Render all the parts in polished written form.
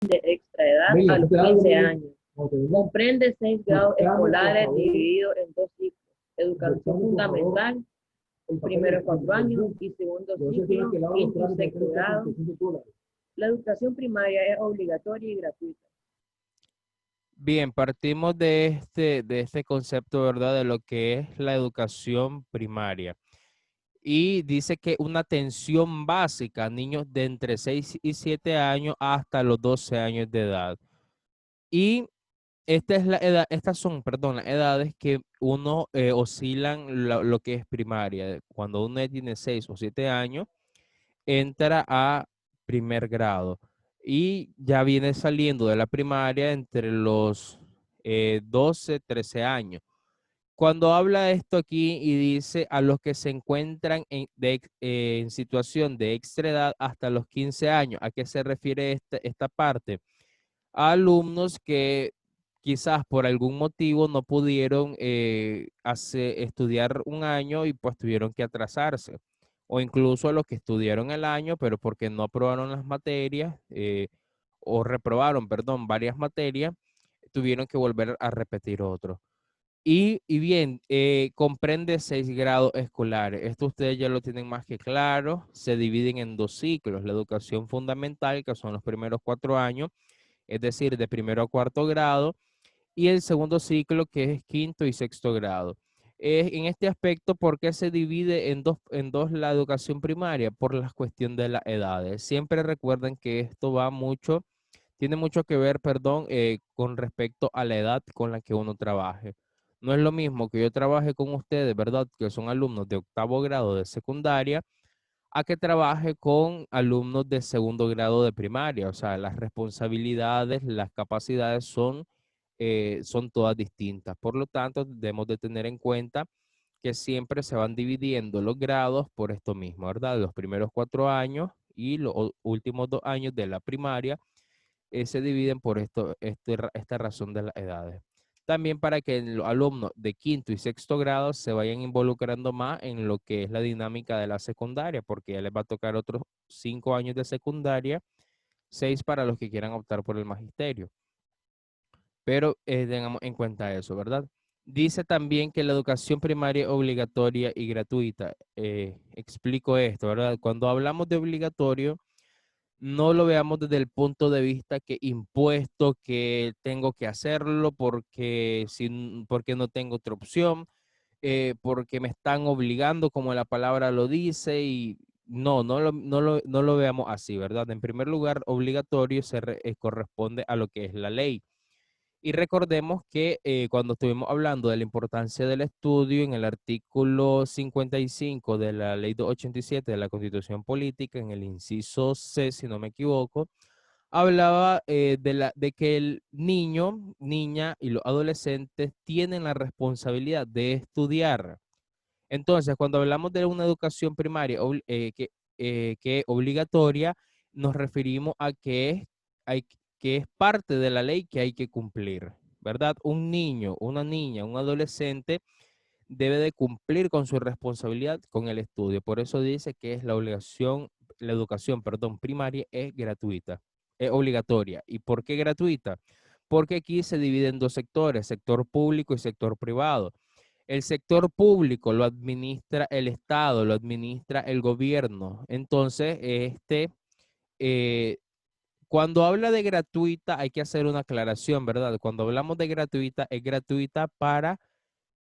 de extraedad a los 15 años. Comprende 6 grados escolares divididos en 2 ciclos. Educación fundamental, primero 4 años, y segundo ciclo, quinto y sexto grado. La educación primaria es obligatoria y gratuita. Bien, partimos de este concepto, ¿verdad? De lo que es la educación primaria. Y dice que una atención básica a niños de entre 6 y 7 años hasta los 12 años de edad. Y esta es la edad, estas son, perdón, las edades que uno oscilan lo que es primaria. Cuando uno tiene 6 o 7 años, entra a primer grado y ya viene saliendo de la primaria entre los 12, 13 años. Cuando habla esto aquí y dice a los que se encuentran en situación de extraedad hasta los 15 años, ¿a qué se refiere esta parte? A alumnos que quizás por algún motivo no pudieron estudiar un año y pues tuvieron que atrasarse. O incluso a los que estudiaron el año, pero porque no aprobaron las materias o reprobaron, perdón, varias materias, tuvieron que volver a repetir otro. Y bien, comprende 6 grados escolares. Esto ustedes ya lo tienen más que claro. Se dividen en 2 ciclos. La educación fundamental, que son los primeros 4 años, es decir, de primero a cuarto grado, y el segundo ciclo, que es quinto y sexto grado. En este aspecto, ¿por qué se divide en dos la educación primaria? Por la cuestión de las edades. Siempre recuerden que esto tiene mucho que ver, perdón, con respecto a la edad con la que uno trabaje. No es lo mismo que yo trabaje con ustedes, ¿verdad? Que son alumnos de octavo grado de secundaria, a que trabaje con alumnos de segundo grado de primaria. O sea, las responsabilidades, las capacidades son todas distintas. Por lo tanto, debemos de tener en cuenta que siempre se van dividiendo los grados por esto mismo, ¿verdad? Los primeros 4 años y los últimos 2 años de la primaria se dividen por esta razón de las edades. También para que los alumnos de quinto y sexto grado se vayan involucrando más en lo que es la dinámica de la secundaria, porque ya les va a tocar otros 5 años de secundaria, 6 para los que quieran optar por el magisterio. Pero tengamos en cuenta eso, ¿verdad? Dice también que la educación primaria es obligatoria y gratuita. Explico esto, ¿verdad? Cuando hablamos de obligatorio, no lo veamos desde el punto de vista que impuesto, que tengo que hacerlo porque no tengo otra opción, porque me están obligando, como la palabra lo dice, y no lo veamos así, ¿verdad? En primer lugar, obligatorio corresponde a lo que es la ley. Y recordemos que cuando estuvimos hablando de la importancia del estudio en el artículo 55 de la ley 287 de la Constitución Política, en el inciso C, si no me equivoco, hablaba de que el niño, niña y los adolescentes tienen la responsabilidad de estudiar. Entonces, cuando hablamos de una educación primaria que es obligatoria, nos referimos a que es parte de la ley que hay que cumplir, ¿verdad? Un niño, una niña, un adolescente debe de cumplir con su responsabilidad con el estudio. Por eso dice que es la educación, perdón, primaria es gratuita, es obligatoria. ¿Y por qué gratuita? Porque aquí se divide en dos sectores, sector público y sector privado. El sector público lo administra el Estado, lo administra el gobierno. Entonces, eh, cuando habla de gratuita, hay que hacer una aclaración, ¿verdad? Cuando hablamos de gratuita, es gratuita para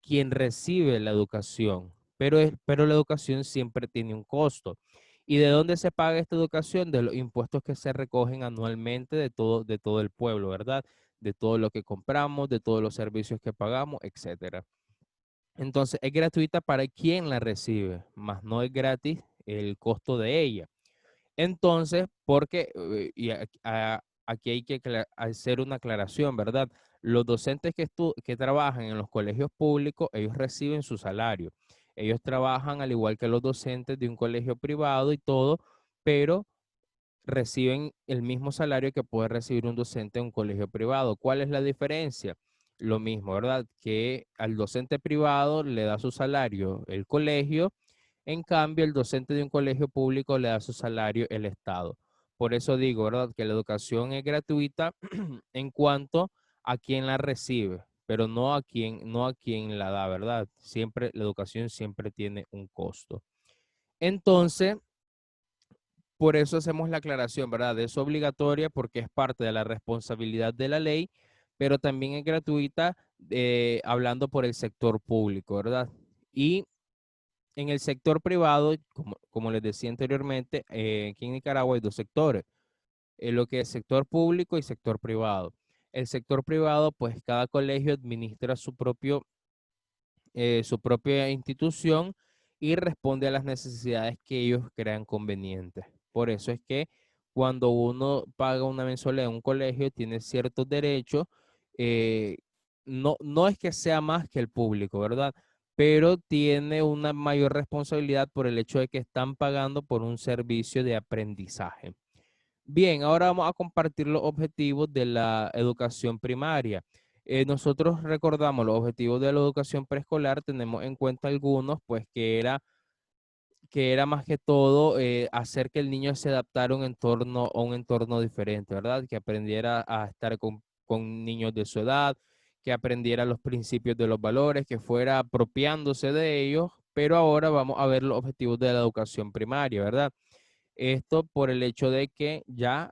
quien recibe la educación, pero la educación siempre tiene un costo. ¿Y de dónde se paga esta educación? De los impuestos que se recogen anualmente de todo el pueblo, ¿verdad? De todo lo que compramos, de todos los servicios que pagamos, etcétera. Entonces, es gratuita para quien la recibe, más no es gratis el costo de ella. Entonces, porque, aquí hay que hacer una aclaración, ¿verdad? Los docentes que trabajan en los colegios públicos, ellos reciben su salario. Ellos trabajan al igual que los docentes de un colegio privado y todo, pero reciben el mismo salario que puede recibir un docente en un colegio privado. ¿Cuál es la diferencia? Lo mismo, ¿verdad? Que al docente privado le da su salario el colegio, en cambio el docente de un colegio público le da su salario el Estado. Por eso digo, ¿verdad? Que la educación es gratuita en cuanto a quien la recibe, pero no a quien la da, ¿verdad? Siempre, la educación siempre tiene un costo. Entonces, por eso hacemos la aclaración, ¿verdad? Es obligatoria porque es parte de la responsabilidad de la ley, pero también es gratuita hablando por el sector público, ¿verdad? Y en el sector privado, como les decía anteriormente, aquí en Nicaragua hay dos sectores, lo que es sector público y sector privado. El sector privado, pues cada colegio administra su propia institución y responde a las necesidades que ellos crean convenientes. Por eso es que cuando uno paga una mensualidad en un colegio, tiene ciertos derechos. eh, no es que sea más que el público, ¿verdad? Pero tiene una mayor responsabilidad por el hecho de que están pagando por un servicio de aprendizaje. Bien, ahora vamos a compartir los objetivos de la educación primaria. Nosotros recordamos los objetivos de la educación preescolar, tenemos en cuenta algunos, pues que era más que todo hacer que el niño se adaptara a un entorno diferente, ¿verdad? Que aprendiera a estar con niños de su edad, que aprendiera los principios de los valores, que fuera apropiándose de ellos, pero ahora vamos a ver los objetivos de la educación primaria, ¿verdad? Esto por el hecho de que ya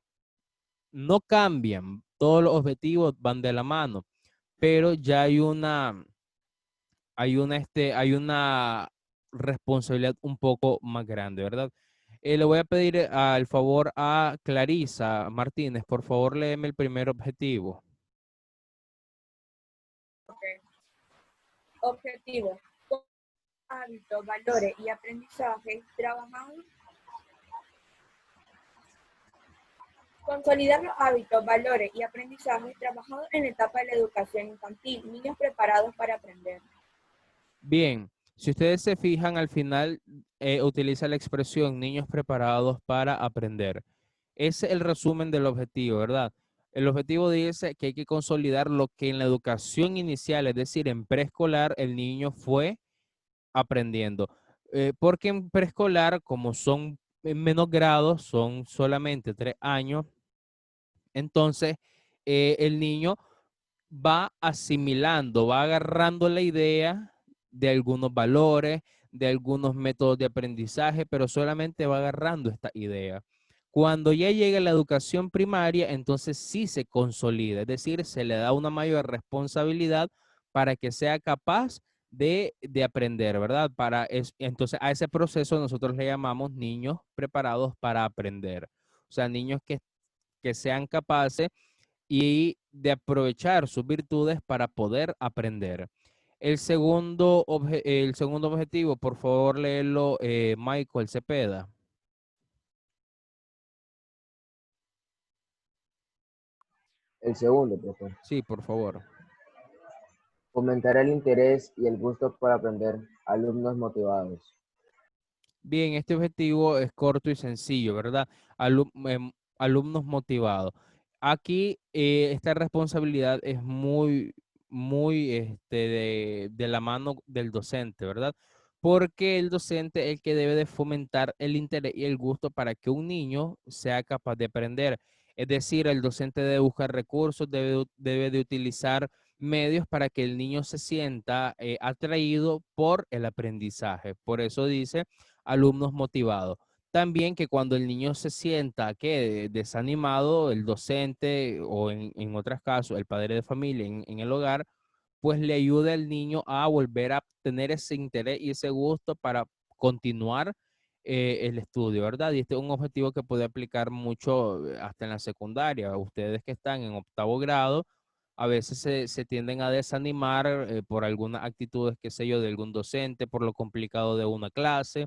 no cambian, todos los objetivos van de la mano, pero ya hay una responsabilidad un poco más grande, ¿verdad? Le voy a pedir al favor a Clarisa Martínez, por favor, léeme el primer objetivo. Okay. Objetivo. Hábitos, valores y aprendizajes trabajados. Consolidar los hábitos, valores y aprendizajes trabajados en la etapa de la educación infantil, niños preparados para aprender. Bien, si ustedes se fijan, al final utiliza la expresión niños preparados para aprender. Ese es el resumen del objetivo, ¿verdad? El objetivo dice que hay que consolidar lo que en la educación inicial, es decir, en preescolar, el niño fue aprendiendo. Porque en preescolar, como son en menos grados, son solamente 3 años, entonces el niño va asimilando, va agarrando la idea de algunos valores, de algunos métodos de aprendizaje, pero solamente va agarrando esta idea. Cuando ya llega la educación primaria, entonces sí se consolida, es decir, se le da una mayor responsabilidad para que sea capaz de aprender, ¿verdad? Entonces a ese proceso nosotros le llamamos niños preparados para aprender. O sea, niños que sean capaces y de aprovechar sus virtudes para poder aprender. El segundo objetivo, por favor, léelo, Michael Cepeda. El segundo, profesor. Sí, por favor. Fomentar el interés y el gusto por aprender, alumnos motivados. Bien, este objetivo es corto y sencillo, ¿verdad? Alumnos motivados. Aquí esta responsabilidad es muy de la mano del docente, ¿verdad? Porque el docente es el que debe de fomentar el interés y el gusto para que un niño sea capaz de aprender. Es decir, el docente debe buscar recursos, debe de utilizar medios para que el niño se sienta atraído por el aprendizaje. Por eso dice alumnos motivados. También que cuando el niño se sienta que desanimado, el docente o en otros casos el padre de familia en el hogar, pues le ayuda al niño a volver a tener ese interés y ese gusto para continuar el estudio, ¿verdad? Y este es un objetivo que puede aplicar mucho hasta en la secundaria. Ustedes que están en octavo grado, a veces se tienden a desanimar por algunas actitudes, qué sé yo, de algún docente, por lo complicado de una clase,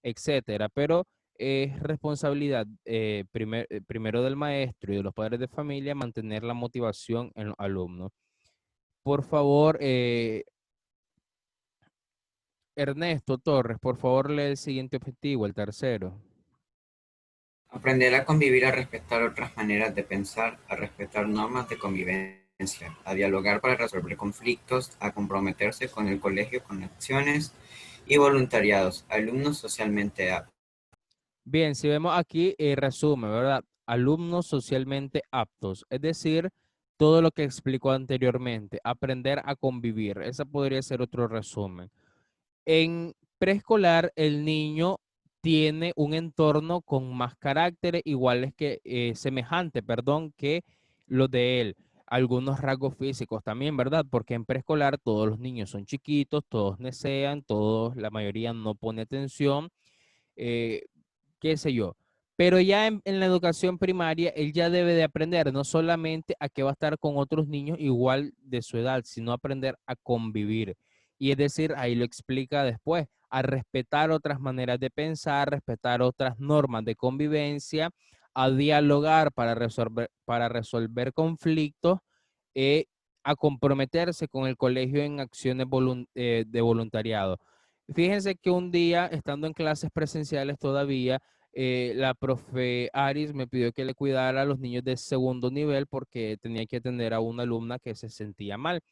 etcétera. Pero es responsabilidad primero del maestro y de los padres de familia mantener la motivación en los alumnos. Por favor, Ernesto Torres, por favor, lee el siguiente objetivo, el tercero. Aprender a convivir, a respetar otras maneras de pensar, a respetar normas de convivencia, a dialogar para resolver conflictos, a comprometerse con el colegio con acciones y voluntariados, alumnos socialmente aptos. Bien, si vemos aquí, resumen, ¿verdad? alumnos socialmente aptos, es decir, todo lo que explicó anteriormente, aprender a convivir. Ese podría ser otro resumen. En preescolar, el niño tiene un entorno con más caracteres iguales que, semejante, perdón, que los de él. Algunos rasgos físicos también, ¿verdad? Porque en preescolar todos los niños son chiquitos, todos necean, todos, la mayoría no pone atención, eh, qué sé yo. Pero ya en la educación primaria, él ya debe de aprender no solamente a que va a estar con otros niños igual de su edad, sino aprender a convivir. Y es decir, ahí lo explica después, a respetar otras maneras de pensar, respetar otras normas de convivencia, a dialogar para resolver conflictos, a comprometerse con el colegio en acciones de voluntariado. Fíjense que un día, estando en clases presenciales todavía, la profe Aris me pidió que le cuidara a los niños de segundo nivel porque tenía que atender a una alumna que se sentía mal.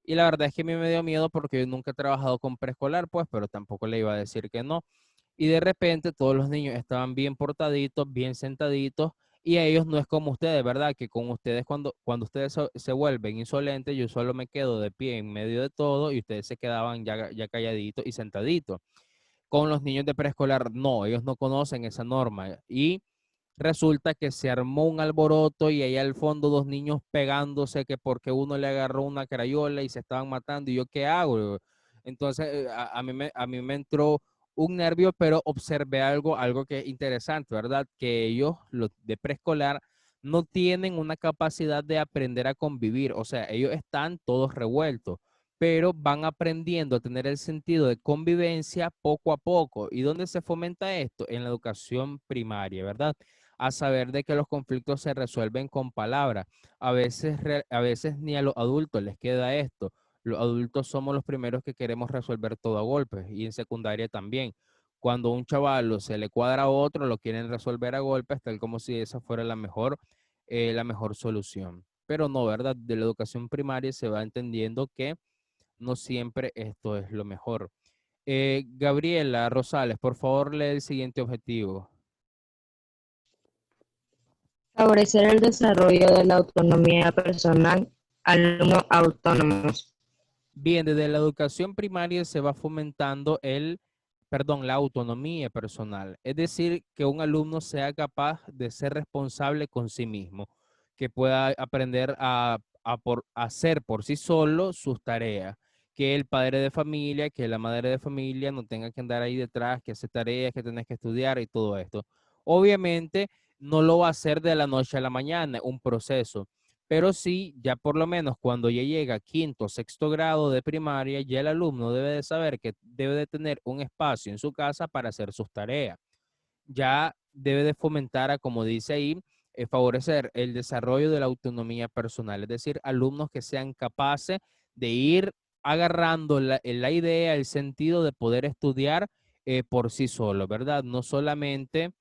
Y la verdad es que a mí me dio miedo porque yo nunca he trabajado con preescolar, pues, pero tampoco le iba a decir que no. Y de repente todos los niños estaban bien portaditos, bien sentaditos, y a ellos no es como ustedes, ¿verdad? Que con ustedes cuando ustedes se vuelven insolentes, yo solo me quedo de pie en medio de todo y ustedes se quedaban ya calladitos y sentaditos. Con los niños de preescolar, no, ellos no conocen esa norma. Y resulta que se armó un alboroto y allá al fondo dos niños pegándose que porque uno le agarró una crayola y se estaban matando. ¿Y yo qué hago? Entonces a mí me entró un nervio, pero observé algo que es interesante, ¿verdad? Que ellos, los de preescolar, no tienen una capacidad de aprender a convivir. O sea, ellos están todos revueltos, pero van aprendiendo a tener el sentido de convivencia poco a poco. ¿Y dónde se fomenta esto? En la educación primaria, ¿verdad? A saber de que los conflictos se resuelven con palabras. A veces ni a los adultos les queda esto. Los adultos somos los primeros que queremos resolver todo a golpes y en secundaria también. Cuando un chaval se le cuadra a otro, lo quieren resolver a golpes, tal como si esa fuera la mejor solución. Pero no, ¿verdad? De la educación primaria se va entendiendo que no siempre esto es lo mejor. Gabriela Rosales, por favor, lee el siguiente objetivo. Favorecer el desarrollo de la autonomía personal, alumnos autónomos. Bien, desde la educación primaria se va fomentando la autonomía personal. Es decir, que un alumno sea capaz de ser responsable con sí mismo, que pueda aprender a hacer por sí solo sus tareas, que el padre de familia, que la madre de familia no tenga que andar ahí detrás, que hace tareas, que tenés que estudiar y todo esto. Obviamente, no lo va a hacer de la noche a la mañana, un proceso, pero sí, ya por lo menos cuando ya llega a quinto, sexto grado de primaria, ya el alumno debe de saber que debe de tener un espacio en su casa para hacer sus tareas. Ya debe de fomentar, como dice ahí, favorecer el desarrollo de la autonomía personal, es decir, alumnos que sean capaces de ir agarrando la idea, el sentido de poder estudiar por sí solo, ¿verdad? No solamente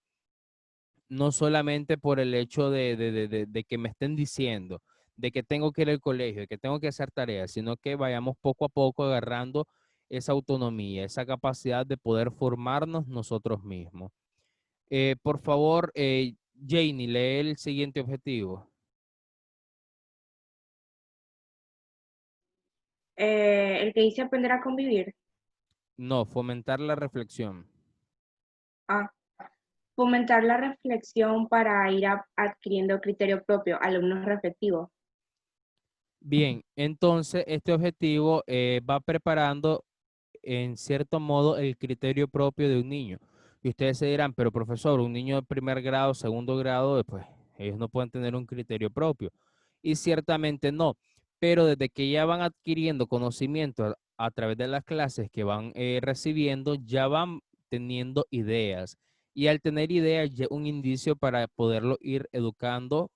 por el hecho de que me estén diciendo, de que tengo que ir al colegio, de que tengo que hacer tareas, sino que vayamos poco a poco agarrando esa autonomía, esa capacidad de poder formarnos nosotros mismos. Por favor, Janie, lee el siguiente objetivo. El que dice aprender a convivir. No, fomentar la reflexión. Ah, fomentar la reflexión para ir adquiriendo criterio propio, alumnos reflectivos. Bien, entonces este objetivo va preparando en cierto modo el criterio propio de un niño. Y ustedes se dirán, pero profesor, un niño de primer grado, segundo grado, pues ellos no pueden tener un criterio propio. Y ciertamente no, pero desde que ya van adquiriendo conocimiento a través de las clases que van recibiendo, ya van teniendo ideas. Y al tener ideas, ya un indicio para poderlo ir educando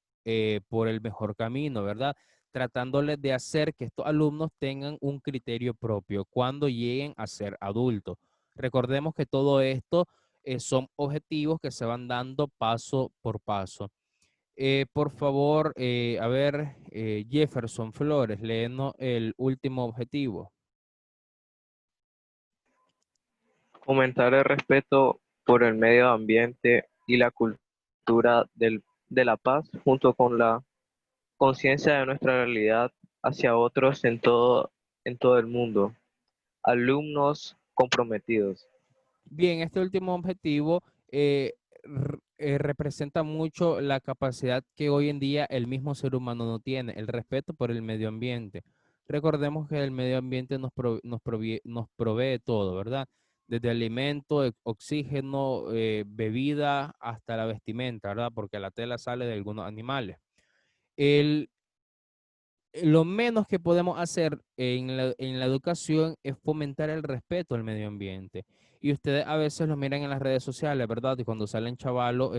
por el mejor camino, ¿verdad? Tratándoles de hacer que estos alumnos tengan un criterio propio cuando lleguen a ser adultos. Recordemos que todo esto son objetivos que se van dando paso por paso. Por favor, Jefferson Flores, léenos el último objetivo. Fomentar el respeto por el medio ambiente y la cultura del de la paz junto con la conciencia de nuestra realidad hacia otros en todo el mundo. Alumnos comprometidos. Bien, este último objetivo representa mucho la capacidad que hoy en día el mismo ser humano no tiene, el respeto por el medio ambiente. Recordemos que el medio ambiente nos provee todo, ¿verdad? Desde alimento, oxígeno, bebida, hasta la vestimenta, ¿verdad? Porque la tela sale de algunos animales. El, lo menos que podemos hacer en la educación es fomentar el respeto al medio ambiente. Y ustedes a veces lo miran en las redes sociales, ¿verdad? Y cuando salen chavalos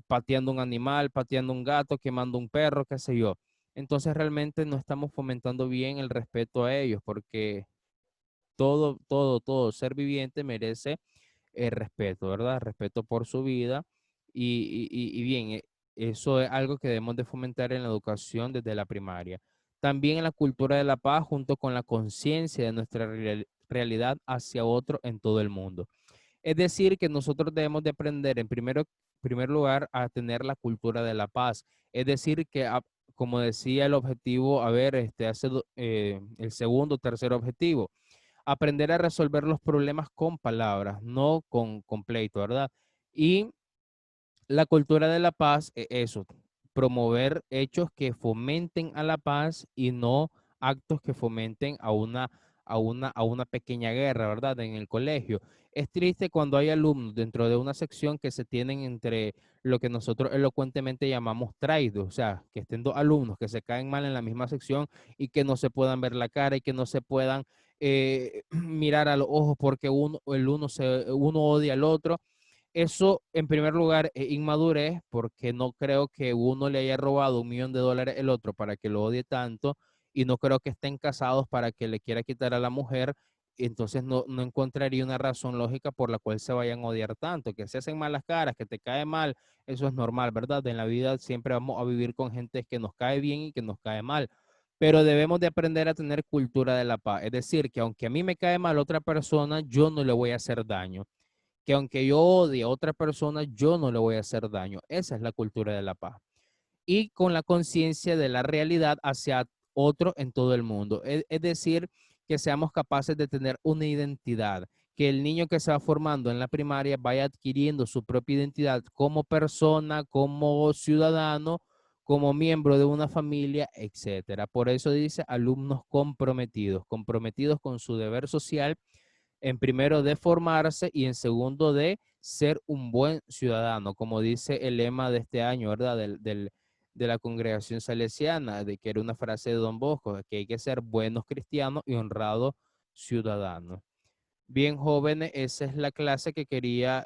pateando un animal, pateando un gato, quemando un perro, qué sé yo. Entonces realmente no estamos fomentando bien el respeto a ellos, porque todo ser viviente merece respeto, ¿verdad? Respeto por su vida y bien, eso es algo que debemos de fomentar en la educación desde la primaria. También en la cultura de la paz junto con la conciencia de nuestra realidad hacia otro en todo el mundo. Es decir, que nosotros debemos de aprender en primer lugar a tener la cultura de la paz. Es decir, que como decía el objetivo, a ver, el segundo, tercer objetivo, aprender a resolver los problemas con palabras, no con pleito, ¿verdad? Y la cultura de la paz es eso, promover hechos que fomenten a la paz y no actos que fomenten a una pequeña guerra, ¿verdad? En el colegio. Es triste cuando hay alumnos dentro de una sección que se tienen entre lo que nosotros elocuentemente llamamos traidos, o sea, que estén dos alumnos que se caen mal en la misma sección y que no se puedan ver la cara y que no se puedan mirar a los ojos porque uno odia al otro. Eso, en primer lugar, es inmadurez, porque no creo que uno le haya robado $1.000.000 el otro para que lo odie tanto, y no creo que estén casados para que le quiera quitar a la mujer. Entonces no encontraría una razón lógica por la cual se vayan a odiar tanto, que se hacen malas caras, que te cae mal, eso es normal, ¿verdad? En la vida siempre vamos a vivir con gente que nos cae bien y que nos cae mal, pero debemos de aprender a tener cultura de la paz. Es decir, que aunque a mí me cae mal otra persona, yo no le voy a hacer daño, que aunque yo odie a otra persona, yo no le voy a hacer daño. Esa es la cultura de la paz. Y con la conciencia de la realidad hacia otro en todo el mundo. Es decir, que seamos capaces de tener una identidad, que el niño que se va formando en la primaria vaya adquiriendo su propia identidad como persona, como ciudadano, como miembro de una familia, etcétera. Por eso dice alumnos comprometidos, comprometidos con su deber social, en primero de formarse y en segundo de ser un buen ciudadano, como dice el lema de este año, ¿verdad? De la congregación salesiana, de que era una frase de Don Bosco, que hay que ser buenos cristianos y honrados ciudadanos. Bien, jóvenes, esa es la clase que quería